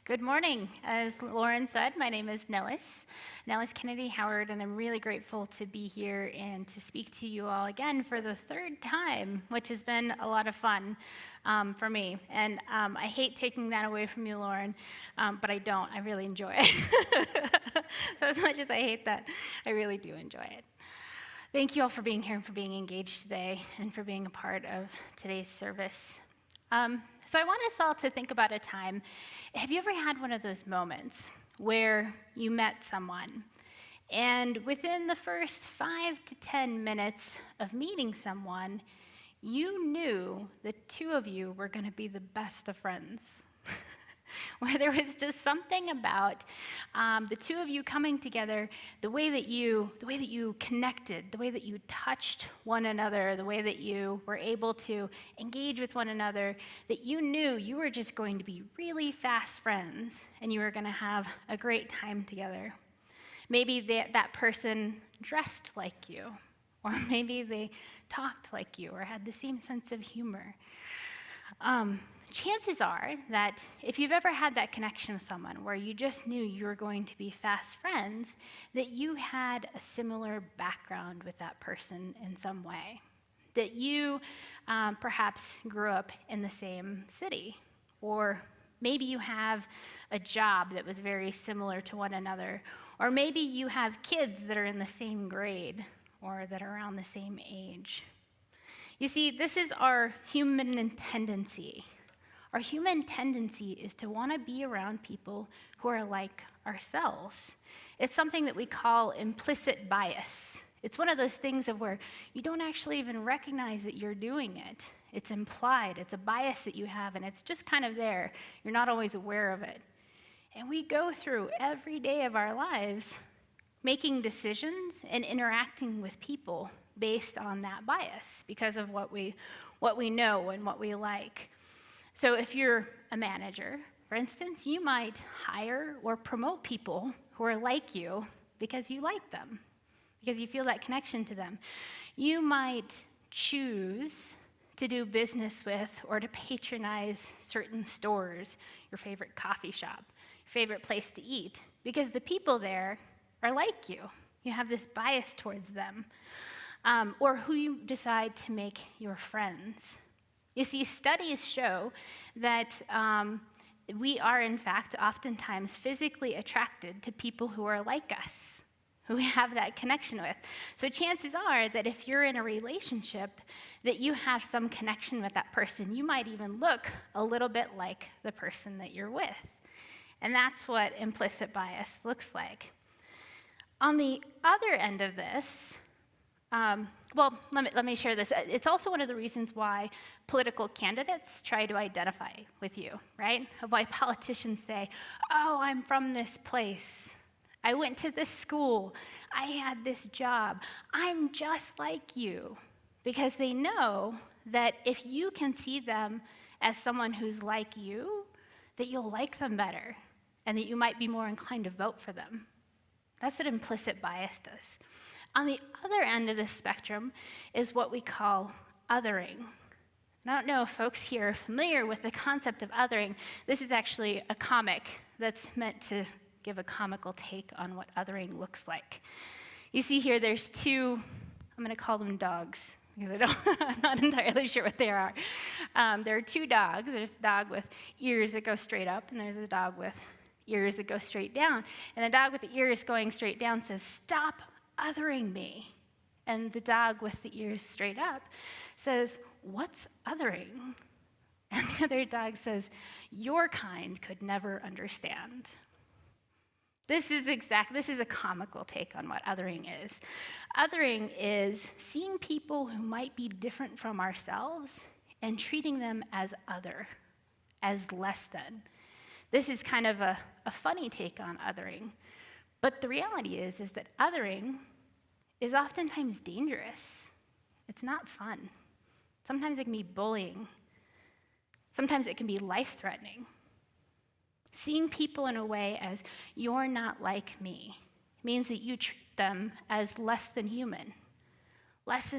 Good morning. As Lauren said, my name is Nellis Kennedy-Howard, and I'm really grateful to be here and to speak to you all again for the third time, which has been a lot of fun for me. And I hate taking that away from you, Lauren, but I don't. I really enjoy it. So as much as I hate that, I really do enjoy it. Thank you all for being here and for being engaged today and for being a part of today's service. So I want us all to think about a time. Have you ever had one of those moments where you met someone and within the first 5 to 10 minutes of meeting someone, you knew the two of you were going to be the best of friends? Where there was just something about the two of you coming together, the way that you connected, the way that you touched one another, the way that you were able to engage with one another, that you knew you were just going to be really fast friends and you were going to have a great time together. Maybe that person dressed like you, or maybe they talked like you or had the same sense of humor. Chances are that if you've ever had that connection with someone where you just knew you were going to be fast friends, that you had a similar background with that person in some way, that you perhaps grew up in the same city, or maybe you have a job that was very similar to one another, or maybe you have kids that are in the same grade or that are around the same age. You see, this is our human tendency. Our human tendency is to want to be around people who are like ourselves. It's something that we call implicit bias. It's one of those things of where you don't actually even recognize that you're doing it. It's implied. It's a bias that you have, and it's just kind of there. You're not always aware of it. And we go through every day of our lives making decisions and interacting with people based on that bias because of what we know and what we like. So if you're a manager, for instance, you might hire or promote people who are like you because you like them, because you feel that connection to them. You might choose to do business with or to patronize certain stores, your favorite coffee shop, your favorite place to eat, because the people there are like you. You have this bias towards them. Or who you decide to make your friends. You see, studies show that we are, in fact, oftentimes physically attracted to people who are like us, who we have that connection with. So chances are that if you're in a relationship, that you have some connection with that person. You might even look a little bit like the person that you're with. And that's what implicit bias looks like. On the other end of this, let me share this. It's also one of the reasons why political candidates try to identify with you, right? Why politicians say, oh, I'm from this place. I went to this school. I had this job. I'm just like you. Because they know that if you can see them as someone who's like you, that you'll like them better and that you might be more inclined to vote for them. That's what implicit bias does. On the other end of the spectrum is what we call othering. And I don't know if folks here are familiar with the concept of othering. This is actually a comic that's meant to give a comical take on what othering looks like. You see here there's two, I'm going to call them dogs, because I'm not entirely sure what they are. There are two dogs. There's a dog with ears that go straight up, and there's a dog with ears that go straight down. And the dog with the ears going straight down says, "Stop othering me." And the dog with the ears straight up says, "What's othering?" And the other dog says, "Your kind could never understand." This is a comical take on what othering is. Othering is seeing people who might be different from ourselves and treating them as other, as less than. This is kind of a funny take on othering. But the reality is that othering is oftentimes dangerous. It's not fun. Sometimes it can be bullying. Sometimes it can be life-threatening. Seeing people in a way as you're not like me means that you treat them as less than human, less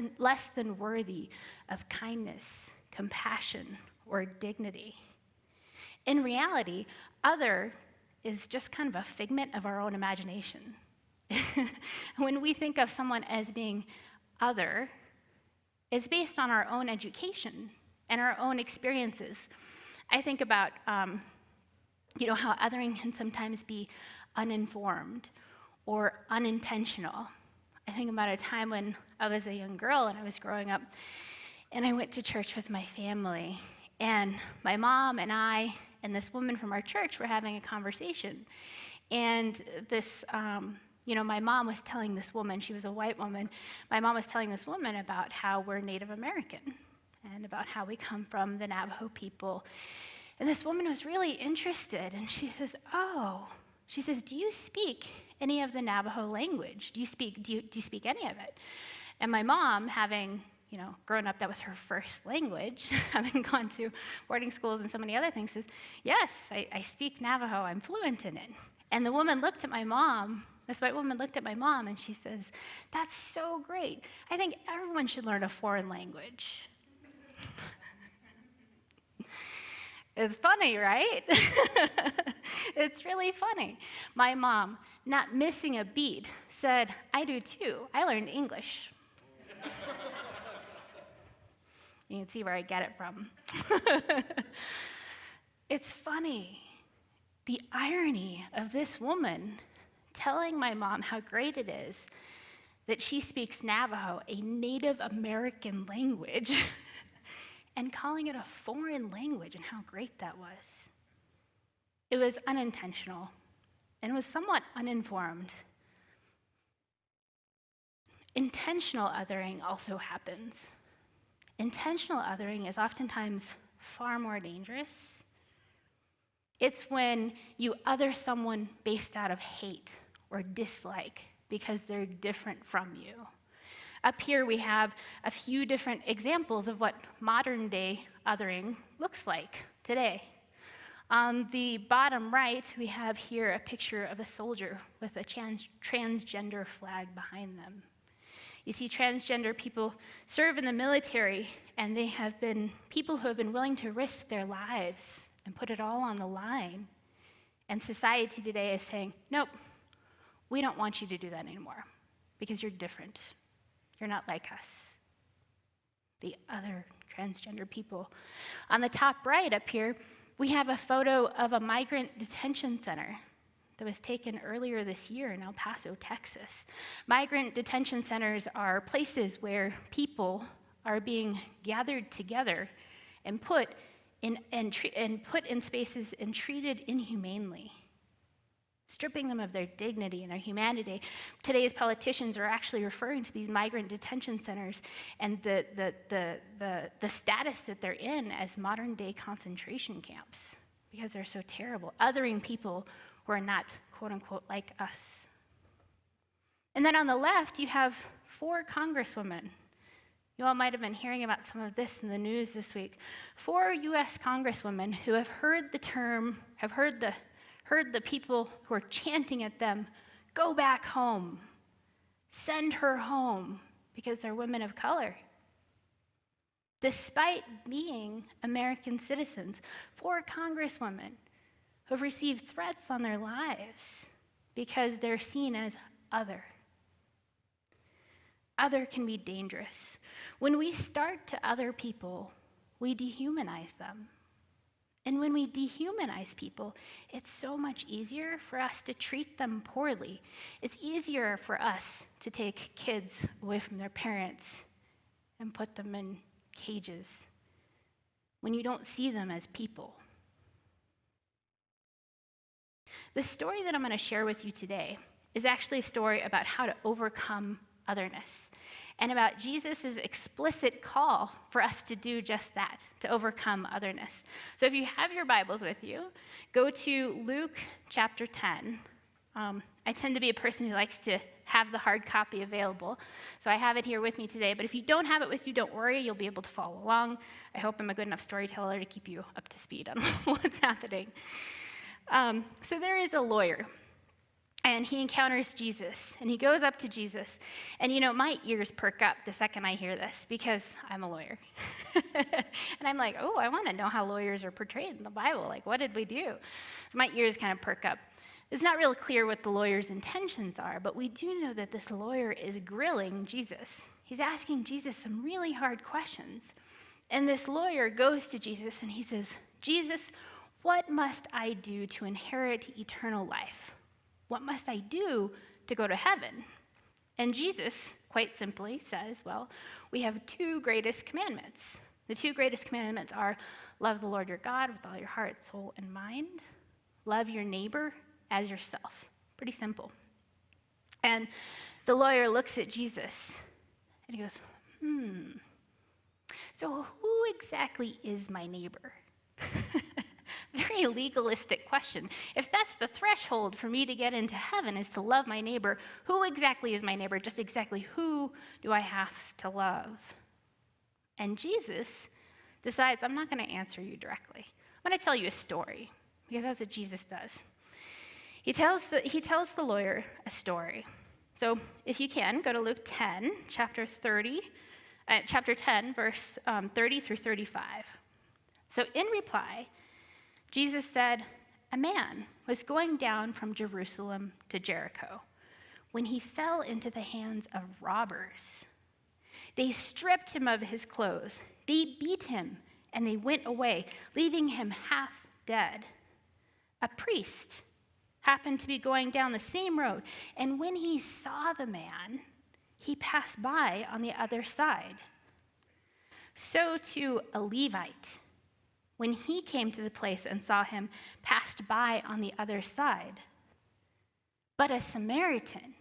than worthy of kindness, compassion, or dignity. In reality, Other is just kind of a figment of our own imagination. When we think of someone as being other, it's based on our own education and our own experiences. I think about, how othering can sometimes be uninformed or unintentional. I think about a time when I was a young girl and I was growing up, and I went to church with my family, and my mom and I and this woman from our church were having a conversation. And this, my mom was telling this woman, she was a white woman, my mom was telling this woman about how we're Native American and about how we come from the Navajo people. And this woman was really interested, and she says, do you speak any of the Navajo language? Do you speak any of it? And my mom, having grown up, that was her first language, having gone to boarding schools and so many other things, says, yes, I speak Navajo, I'm fluent in it. And the woman looked at my mom, this white woman looked at my mom, and she says, that's so great. I think everyone should learn a foreign language. It's funny, right? It's really funny. My mom, not missing a beat, said, I do too. I learned English. You can see where I get it from. It's funny. The irony of this woman telling my mom how great it is that she speaks Navajo, a Native American language, and calling it a foreign language, and how great that was. It was unintentional, and it was somewhat uninformed. Intentional othering also happens. Intentional othering is oftentimes far more dangerous. It's when you other someone based out of hate or dislike because they're different from you. Up here we have a few different examples of what modern day othering looks like today. On the bottom right, we have here a picture of a soldier with a transgender flag behind them. You see, transgender people serve in the military, and they have been people who have been willing to risk their lives and put it all on the line. And society today is saying, nope, we don't want you to do that anymore because you're different. You're not like us, the other transgender people. On the top right up here, we have a photo of a migrant detention center that was taken earlier this year in El Paso, Texas. Migrant detention centers are places where people are being gathered together and put in spaces and treated inhumanely, stripping them of their dignity and their humanity. Today's politicians are actually referring to these migrant detention centers and the status that they're in as modern-day concentration camps because they're so terrible, othering people who are not, quote-unquote, like us. And then on the left, you have 4 congresswomen. You all might have been hearing about some of this in the news this week. 4 U.S. congresswomen who have heard the people who are chanting at them, go back home, send her home, because they're women of color. Despite being American citizens, 4 congresswomen who have received threats on their lives because they're seen as other. Other can be dangerous. When we start to other people, we dehumanize them. And when we dehumanize people, it's so much easier for us to treat them poorly. It's easier for us to take kids away from their parents and put them in cages when you don't see them as people. The story that I'm going to share with you today is actually a story about how to overcome otherness and about Jesus' explicit call for us to do just that, to overcome otherness. So if you have your Bibles with you, go to Luke chapter 10. I tend to be a person who likes to have the hard copy available, so I have it here with me today. But if you don't have it with you, don't worry, you'll be able to follow along. I hope I'm a good enough storyteller to keep you up to speed on what's happening. So there is a lawyer. And he encounters Jesus, and he goes up to Jesus. And my ears perk up the second I hear this because I'm a lawyer. And I'm like, oh, I want to know how lawyers are portrayed in the Bible. Like, what did we do? So my ears kind of perk up. It's not real clear what the lawyer's intentions are, but we do know that this lawyer is grilling Jesus. He's asking Jesus some really hard questions. And this lawyer goes to Jesus and he says, Jesus, what must I do to inherit eternal life? What must I do to go to heaven? And Jesus, quite simply, says, well, we have two greatest commandments. The two greatest commandments are love the Lord your God with all your heart, soul, and mind. Love your neighbor as yourself. Pretty simple. And the lawyer looks at Jesus and he goes, so who exactly is my neighbor? Very legalistic question. If that's the threshold for me to get into heaven is to love my neighbor, who exactly is my neighbor? Just exactly who do I have to love? And Jesus decides, I'm not going to answer you directly. I'm going to tell you a story, because that's what Jesus does. He tells the lawyer a story. So if you can, go to Luke 10, chapter 10, verse 30 through 35. So in reply, Jesus said, a man was going down from Jerusalem to Jericho when he fell into the hands of robbers. They stripped him of his clothes. They beat him, and they went away, leaving him half dead. A priest happened to be going down the same road, and when he saw the man, he passed by on the other side. So too a Levite, when he came to the place and saw him, passed by on the other side. But a Samaritan,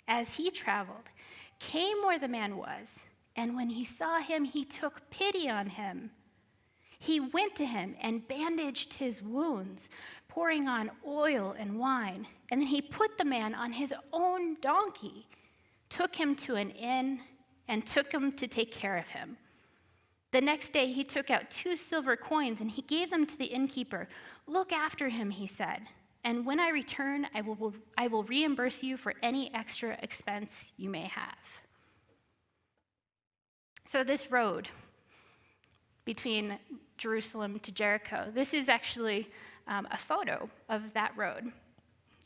as he traveled, came where the man was, and when he saw him, he took pity on him. He went to him and bandaged his wounds, pouring on oil and wine, and then he put the man on his own donkey, took him to an inn, and took him to take care of him. The next day he took out 2 silver coins and he gave them to the innkeeper. Look after him, he said, and when I return, I will reimburse you for any extra expense you may have. So this road between Jerusalem to Jericho, this is actually a photo of that road,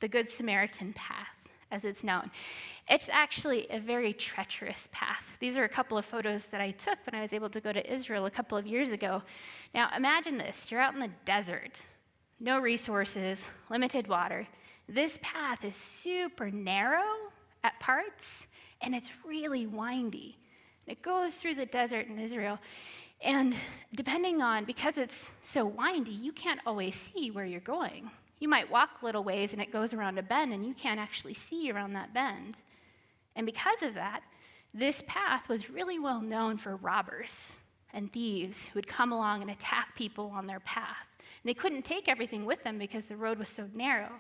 the Good Samaritan path, as it's known. It's actually a very treacherous path. These are a couple of photos that I took when I was able to go to Israel a couple of years ago. Now imagine this, you're out in the desert, no resources, limited water. This path is super narrow at parts, and it's really windy. It goes through the desert in Israel, and because it's so windy, you can't always see where you're going. You might walk a little ways and it goes around a bend and you can't actually see around that bend. And because of that, this path was really well known for robbers and thieves who would come along and attack people on their path. And they couldn't take everything with them because the road was so narrow.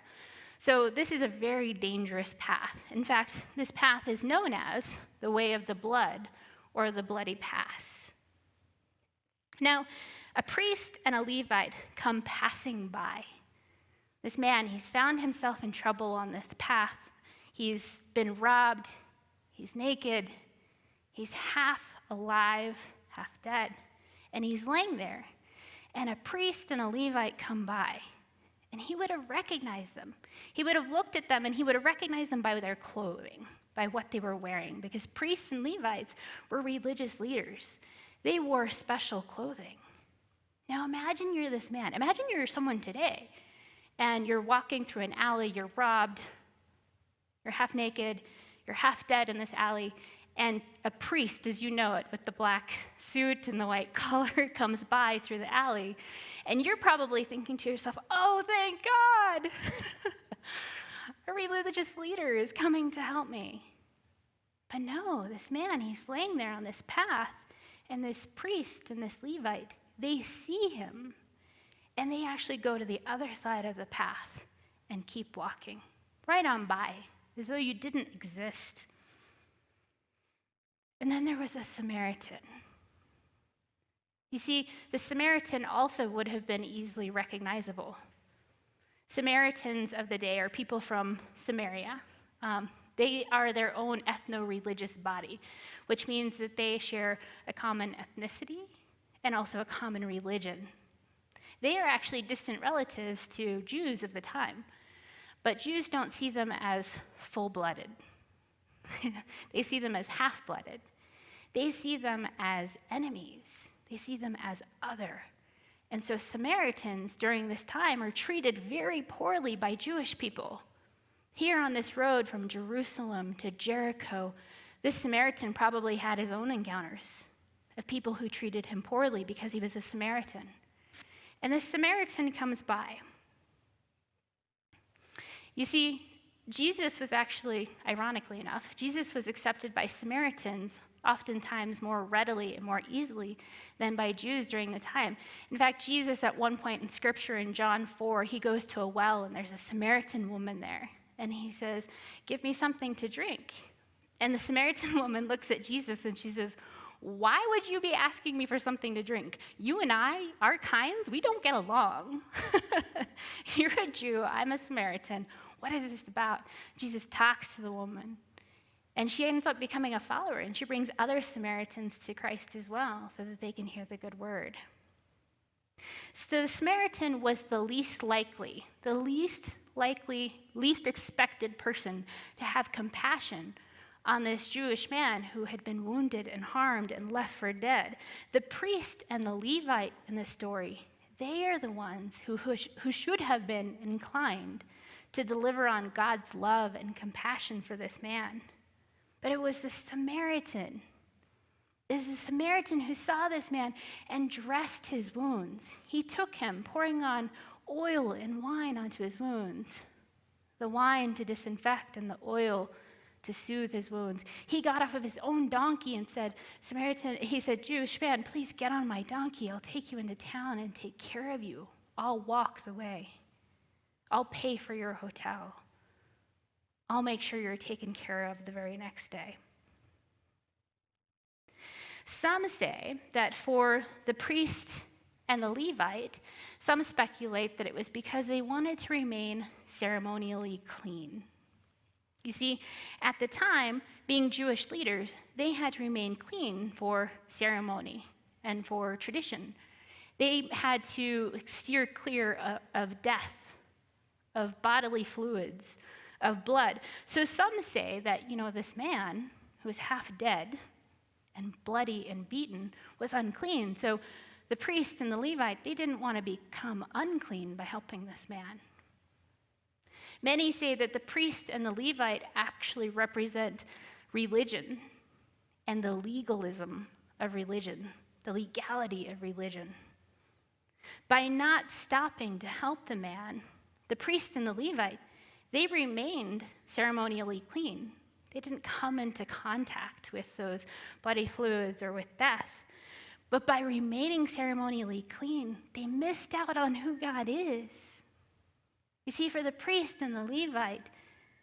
So this is a very dangerous path. In fact, this path is known as the Way of the Blood or the Bloody Pass. Now, a priest and a Levite come passing by. This man, he's found himself in trouble on this path. He's been robbed, he's naked, he's half alive, half dead, and he's laying there. And a priest and a Levite come by, and he would have recognized them. He would have looked at them, and he would have recognized them by their clothing, by what they were wearing, because priests and Levites were religious leaders. They wore special clothing. Now imagine you're this man. Imagine you're someone today, and you're walking through an alley, you're robbed, you're half naked, you're half dead in this alley, and a priest, as you know it, with the black suit and the white collar comes by through the alley, and you're probably thinking to yourself, oh, thank God! A religious leader is coming to help me. But no, this man, he's laying there on this path, and this priest and this Levite, they see him, and they actually go to the other side of the path and keep walking right on by, as though you didn't exist. And then there was a Samaritan. You see, the Samaritan also would have been easily recognizable. Samaritans of the day are people from Samaria. They are their own ethno-religious body, which means that they share a common ethnicity and also a common religion. They are actually distant relatives to Jews of the time, but Jews don't see them as full-blooded. They see them as half-blooded. They see them as enemies. They see them as other. And so Samaritans during this time are treated very poorly by Jewish people. Here on this road from Jerusalem to Jericho, this Samaritan probably had his own encounters of people who treated him poorly because he was a Samaritan. And this Samaritan comes by. You see, Jesus was actually, ironically enough, Jesus was accepted by Samaritans oftentimes more readily and more easily than by Jews during the time. In fact, Jesus at one point in Scripture in John 4, he goes to a well and there's a Samaritan woman there. And he says, "Give me something to drink." And the Samaritan woman looks at Jesus and she says, "Why would you be asking me for something to drink? You and I, our kinds, we don't get along. You're a Jew, I'm a Samaritan. What is this about?" Jesus talks to the woman, and she ends up becoming a follower, and she brings other Samaritans to Christ as well so that they can hear the good word. So the Samaritan was the least expected person to have compassion on this Jewish man who had been wounded and harmed and left for dead. The priest and the Levite in this story, they are the ones who should have been inclined to deliver on God's love and compassion for this man. But it was the Samaritan. It was the Samaritan who saw this man and dressed his wounds. He took him, pouring on oil and wine onto his wounds, the wine to disinfect and the oil to soothe his wounds. He got off of his own donkey and said, "Jewish man, please get on my donkey. I'll take you into town and take care of you. I'll walk the way. I'll pay for your hotel. I'll make sure you're taken care of the very next day." Some say that for the priest and the Levite, some speculate that it was because they wanted to remain ceremonially clean. You see, at the time, being Jewish leaders, they had to remain clean for ceremony and for tradition. They had to steer clear of death, of bodily fluids, of blood. So some say that, this man who was half dead and bloody and beaten was unclean. So the priest and the Levite, they didn't want to become unclean by helping this man. Many say that the priest and the Levite actually represent religion and the legalism of religion, the legality of religion. By not stopping to help the man, the priest and the Levite, they remained ceremonially clean. They didn't come into contact with those bloody fluids or with death. But by remaining ceremonially clean, they missed out on who God is. You see, for the priest and the Levite,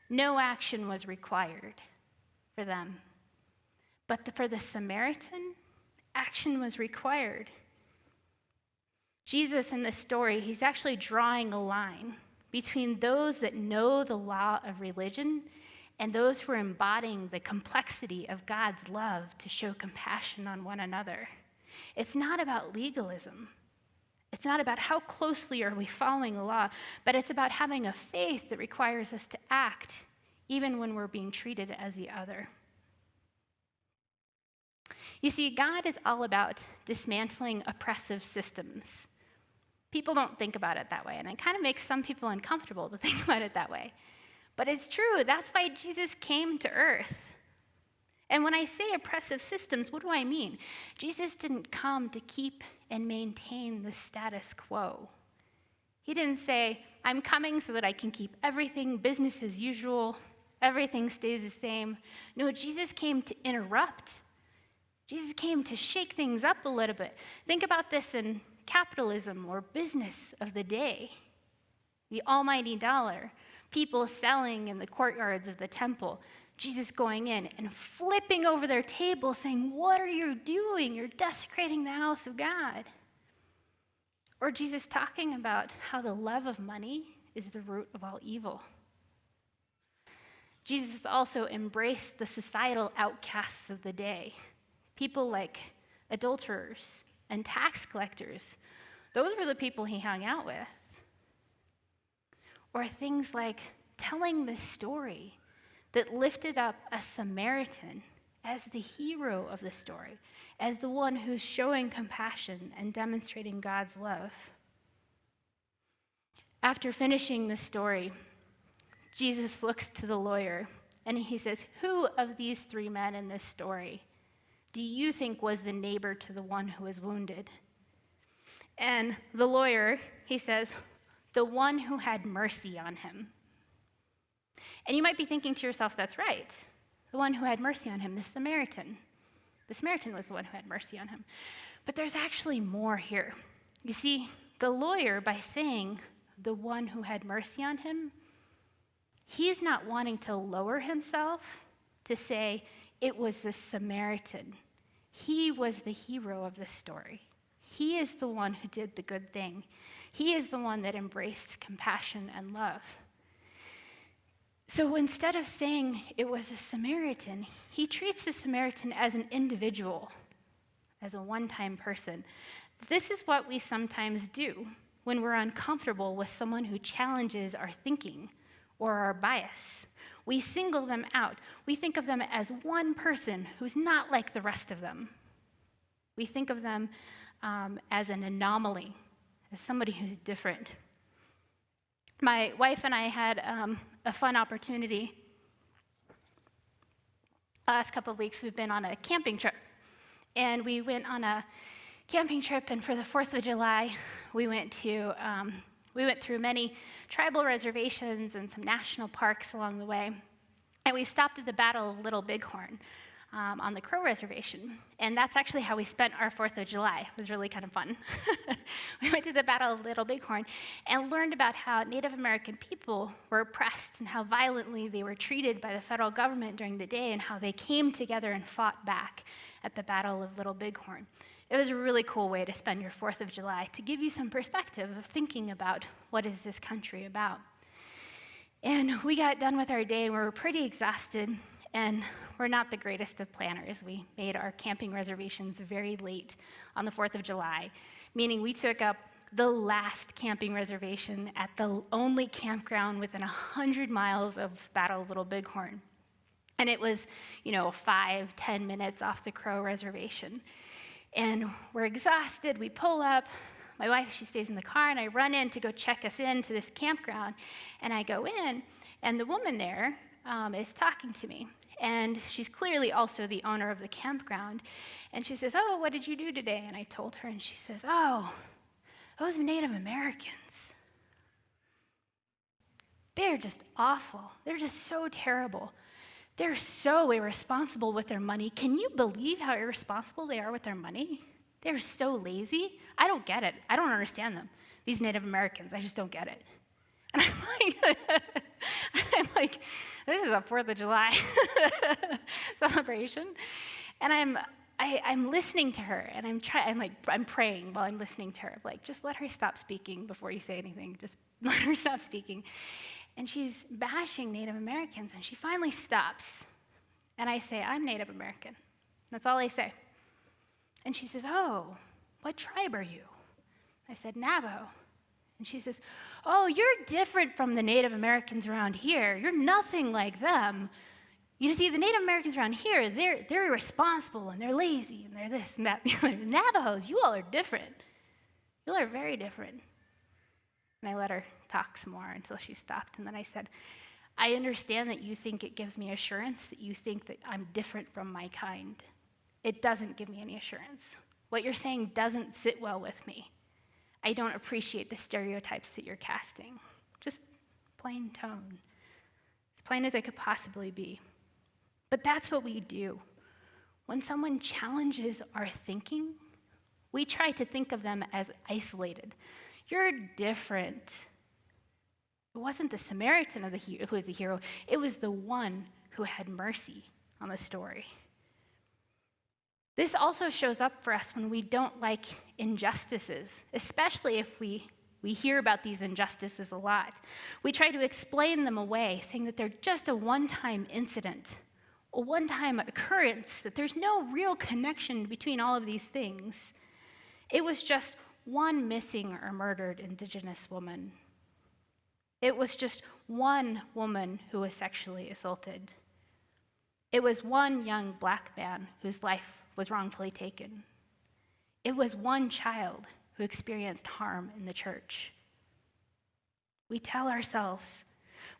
no action was required for them. But for the Samaritan, action was required. Jesus in this story, he's actually drawing a line between those that know the law of religion and those who are embodying the complexity of God's love to show compassion on one another. It's not about legalism. It's not about how closely are we following the law, but it's about having a faith that requires us to act even when we're being treated as the other. You see, God is all about dismantling oppressive systems. People don't think about it that way, and it kind of makes some people uncomfortable to think about it that way. But it's true. That's why Jesus came to earth. And when I say oppressive systems, what do I mean? Jesus didn't come to keep and maintain the status quo. He didn't say, "I'm coming so that I can keep everything business as usual, everything stays the same." No, Jesus came to interrupt. Jesus came to shake things up a little bit. Think about this in capitalism or business of the day. The almighty dollar, people selling in the courtyards of the temple, Jesus going in and flipping over their table saying, "What are you doing? You're desecrating the house of God." Or Jesus talking about how the love of money is the root of all evil. Jesus also embraced the societal outcasts of the day, people like adulterers and tax collectors. Those were the people he hung out with. Or things like telling this story that lifted up a Samaritan as the hero of the story, as the one who's showing compassion and demonstrating God's love. After finishing the story, Jesus looks to the lawyer and he says, "Who of these three men in this story do you think was the neighbor to the one who was wounded?" And the lawyer, he says, "The one who had mercy on him." And you might be thinking to yourself, that's right. The one who had mercy on him, the Samaritan. The Samaritan was the one who had mercy on him. But there's actually more here. You see, the lawyer, by saying the one who had mercy on him, he's not wanting to lower himself to say it was the Samaritan. He was the hero of this story. He is the one who did the good thing. He is the one that embraced compassion and love. So instead of saying it was a Samaritan, he treats the Samaritan as an individual, as a one-time person. This is what we sometimes do when we're uncomfortable with someone who challenges our thinking or our bias. We single them out. We think of them as one person who's not like the rest of them. We think of them as an anomaly, as somebody who's different. My wife and I had a fun opportunity. Last couple of weeks, we've been on a camping trip. And we went on a camping trip, and for the 4th of July, we went through many tribal reservations and some national parks along the way. And we stopped at the Battle of Little Bighorn on the Crow Reservation. And that's actually how we spent our 4th of July. It was really kind of fun. We went to the Battle of Little Bighorn and learned about how Native American people were oppressed and how violently they were treated by the federal government during the day and how they came together and fought back at the Battle of Little Bighorn. It was a really cool way to spend your 4th of July, to give you some perspective of thinking about what is this country about. And we got done with our day and we were pretty exhausted, and we're not the greatest of planners. We made our camping reservations very late on the 4th of July, meaning we took up the last camping reservation at the only campground within 100 miles of Battle of Little Bighorn. And it was, 5-10 minutes off the Crow Reservation. And we're exhausted, we pull up. My wife, she stays in the car, and I run in to go check us into this campground. And I go in, and the woman there is talking to me. And she's clearly also the owner of the campground. And she says, "Oh, what did you do today?" And I told her, and she says, "Oh, those Native Americans, they're just awful. They're just so terrible. They're so irresponsible with their money. Can you believe how irresponsible they are with their money? They're so lazy. I don't get it. I don't understand them. These Native Americans, I just don't get it." And I'm like, this is a 4th of July celebration. And I'm listening to her, and I'm praying while I'm listening to her, like, just let her stop speaking before you say anything. Just let her stop speaking. And she's bashing Native Americans, and she finally stops. And I say, "I'm Native American." That's all I say. And she says, "Oh, what tribe are you?" I said, "Navajo." And she says, "Oh, you're different from the Native Americans around here. You're nothing like them. You see, the Native Americans around here, they're irresponsible, and they're lazy, and they're this and that. Navajos, you all are different. You all are very different." And I let her talk some more until she stopped. And then I said, "I understand that you think it gives me assurance, that you think that I'm different from my kind. It doesn't give me any assurance. What you're saying doesn't sit well with me. I don't appreciate the stereotypes that you're casting." Just plain tone. As plain as I could possibly be. But that's what we do. When someone challenges our thinking, we try to think of them as isolated. You're different. It wasn't the Samaritan who was the hero. It was the one who had mercy on the story. This also shows up for us when we don't like injustices, especially if we We hear about these injustices a lot. We try to explain them away, saying that they're just a one-time incident, a one-time occurrence, that there's no real connection between all of these things. It was just one missing or murdered Indigenous woman. It was just one woman who was sexually assaulted. It was one young Black man whose life was wrongfully taken. It was one child who experienced harm in the church. We tell ourselves,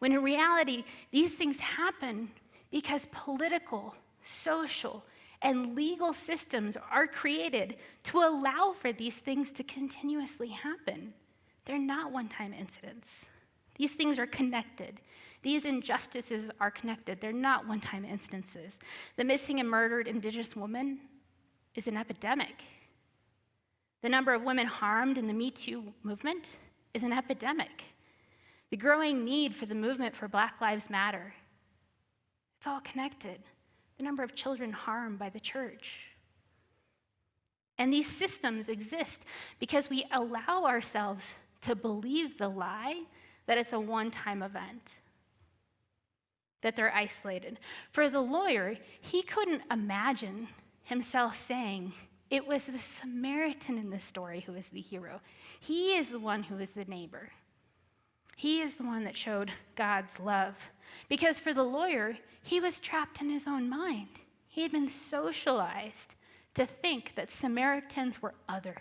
when in reality, these things happen because political, social, and legal systems are created to allow for these things to continuously happen. They're not one-time incidents. These things are connected. These injustices are connected. They're not one-time instances. The missing and murdered Indigenous woman is an epidemic. The number of women harmed in the Me Too movement is an epidemic. The growing need for the movement for Black Lives Matter, it's all connected. The number of children harmed by the church. And these systems exist because we allow ourselves to believe the lie that it's a one-time event, that they're isolated. For the lawyer, he couldn't imagine himself saying, it was the Samaritan in this story who is the hero. He is the one who is the neighbor. He is the one that showed God's love. Because for the lawyer, he was trapped in his own mind. He had been socialized to think that Samaritans were other.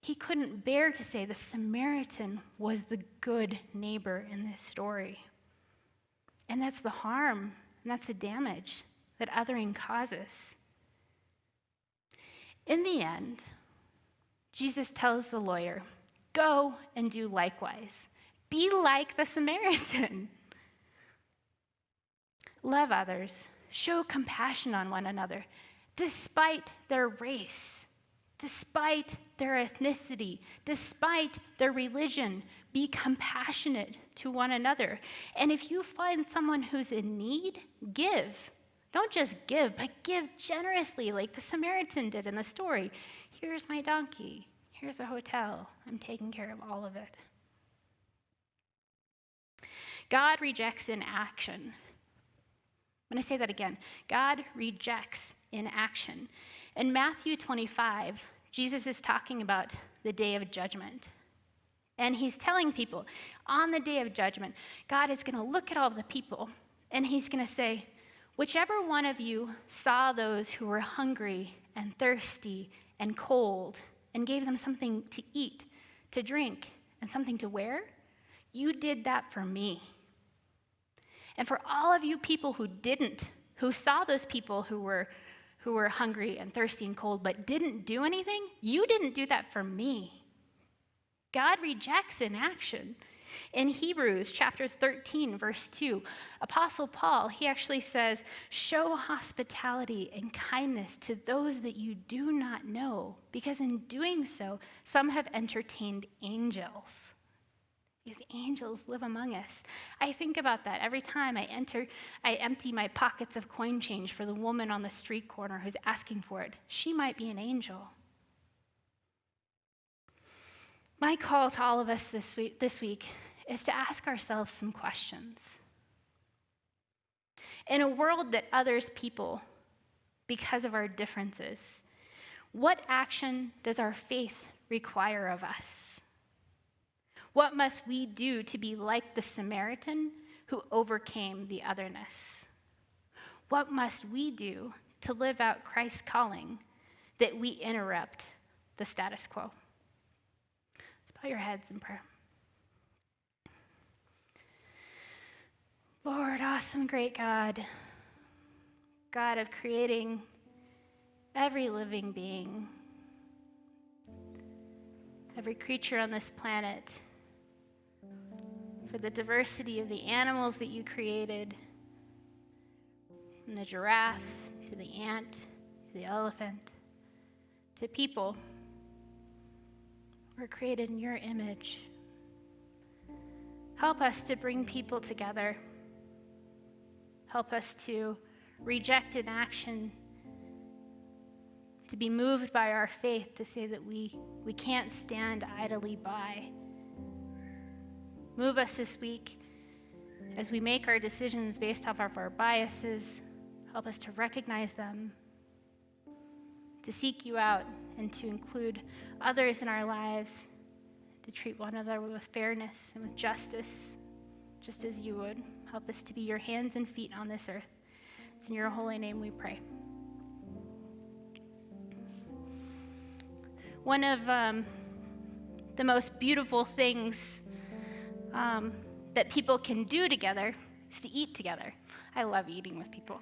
He couldn't bear to say the Samaritan was the good neighbor in this story. And that's the harm, and that's the damage that othering causes. In the end, Jesus tells the lawyer, go and do likewise. Be like the Samaritan. Love others. Show compassion on one another, despite their race, despite their ethnicity, despite their religion. Be compassionate to one another. And if you find someone who's in need, give. Don't just give, but give generously like the Samaritan did in the story. Here's my donkey. Here's a hotel. I'm taking care of all of it. God rejects inaction. When I say that again, God rejects inaction. In Matthew 25, Jesus is talking about the day of judgment. And he's telling people, on the day of judgment, God is going to look at all the people, and he's going to say, whichever one of you saw those who were hungry and thirsty and cold and gave them something to eat, to drink, and something to wear, you did that for me. And for all of you people who didn't, who saw those people who were hungry and thirsty and cold but didn't do anything, you didn't do that for me. God rejects inaction. In Hebrews chapter 13, verse 2, Apostle Paul, he actually says, show hospitality and kindness to those that you do not know, because in doing so, some have entertained angels. These angels live among us. I think about that every time I empty my pockets of coin change for the woman on the street corner who's asking for it. She might be an angel. My call to all of us this week is to ask ourselves some questions. In a world that others people because of our differences, what action does our faith require of us? What must we do to be like the Samaritan who overcame the otherness? What must we do to live out Christ's calling that we interrupt the status quo? Let's bow your heads in prayer. Lord, awesome, great God, God of creating every living being, every creature on this planet, for the diversity of the animals that you created, from the giraffe to the ant to the elephant to people. We're created in your image. Help us to bring people together. Help us to reject inaction, to be moved by our faith, to say that we can't stand idly by. Move us this week as we make our decisions based off of our biases. Help us to recognize them, to seek you out, and to include others in our lives, to treat one another with fairness and with justice, just as you would. Help us to be your hands and feet on this earth. It's in your holy name we pray. One of the most beautiful things that people can do together is to eat together. I love eating with people.